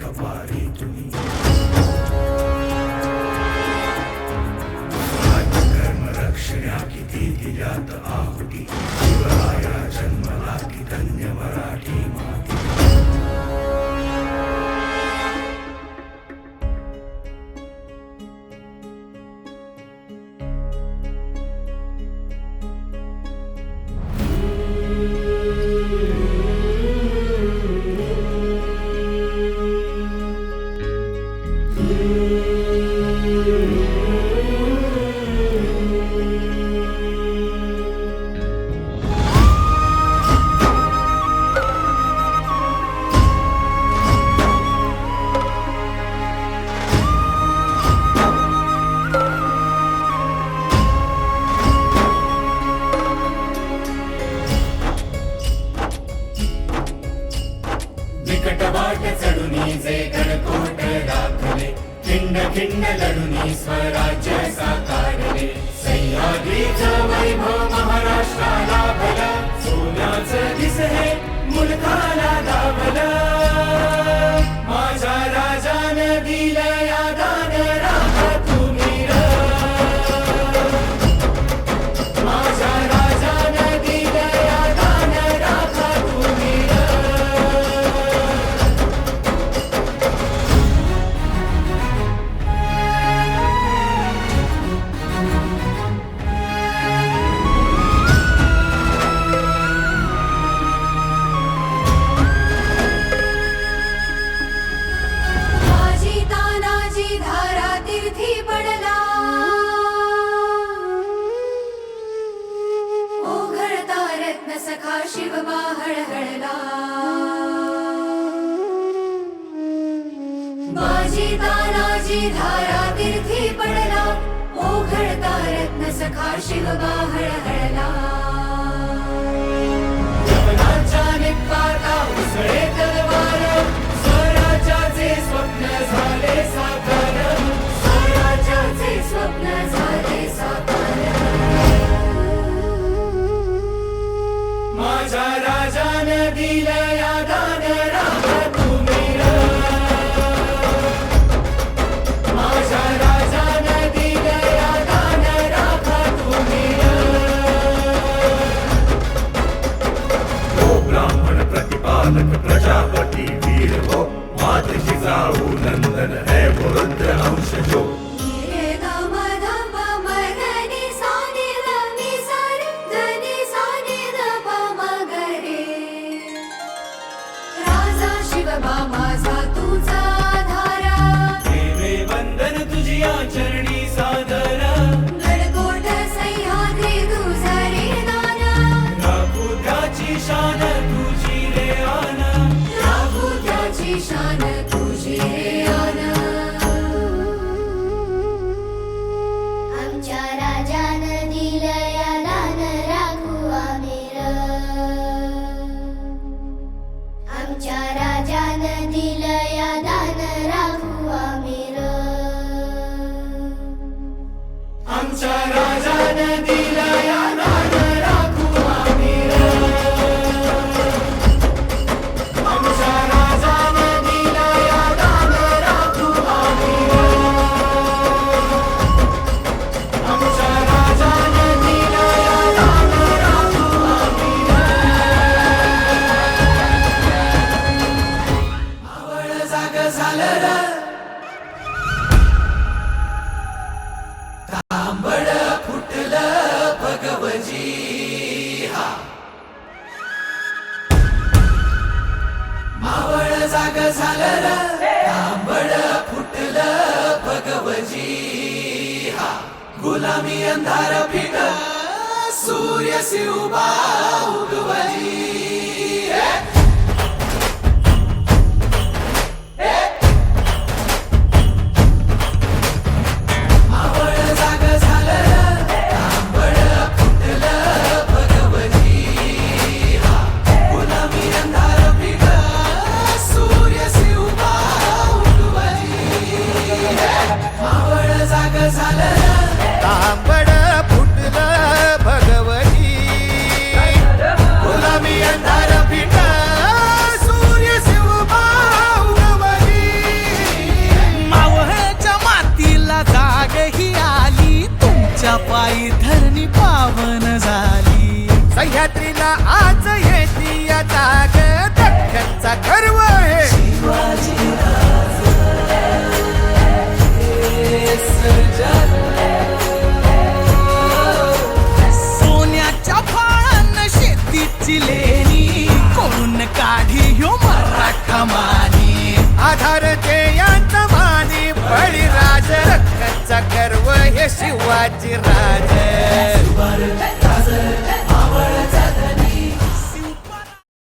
कपारी तुम्ही कर्म रक्षण्या किती दिल्यात आहुती शिवराया जन्मला की धन्य मराठी माती वाट चढुनी जे गणकोट दाखले खिंड खिंड लढुनी स्वराज्य साकारले सह्याद्रीचं वैभव महाराष्ट्राला भला सोन्याचं दिस हे मुलखाला दाभलं माझ्या राजानं दिलं या दान राखा तुम्ही र माझ्या राजानं दिलं या दान राखा तुम्ही र सखा शिवबा हळहळला बाजी तानाजी धारा तीर्थी पडला ओघळता रत्न सखा शिवबा हळहळला यवनाच्या निपाता उसळे तलवार स्वराज्याचे स्वप्न झाले साकार स्वराज्याचे स्वप्न झाले साकार माझ्या राजानं दिलं या दान राखा तुम्ही र माझ्या राजानं दिलं या दान राखा तुम्ही र हो ब्राह्मण प्रतिपालक प्रजापती वीर हो मात जिजाऊ नंदन है वो रुद्र अंश जो माझा तुझा धारा देवे वंदन तुझिया चरणी सादर गडकोट सह्याद्री तुझा रे दाना राखू त्याची शान तुझी रे आन राखू त्याची शान तुझी रे आन आमच्या राजानं दिलं या दान राखू आम्ही र आमच्या राजानं दिलं या दान राखू आम्ही र आमच्या राजानं दिलं या दान राखू आम्ही र आमच्या राजानं दिलं या दान राखू आम्ही र आमच्या राजानं दिलं या दान राखू आम्ही र आवड जाग झालं र तांबड फुटलं भगवजी हा मावळ जाग झालं र तांबड फुटलं भगवजी हा गुलामी अंधार फिट सूर्य शिवबा उगवली तांबड फुटलं भगवती गुलामी शिवरात्रीला आज येती या जाग दख्खनचा गर्व हे सोन्याच्या फाळान शेतीची लेणी करून काढी ह्यो मराठा मानी आधार यांचा मानी बळीराज रक्ताचा गर्व हे शिवाजी राज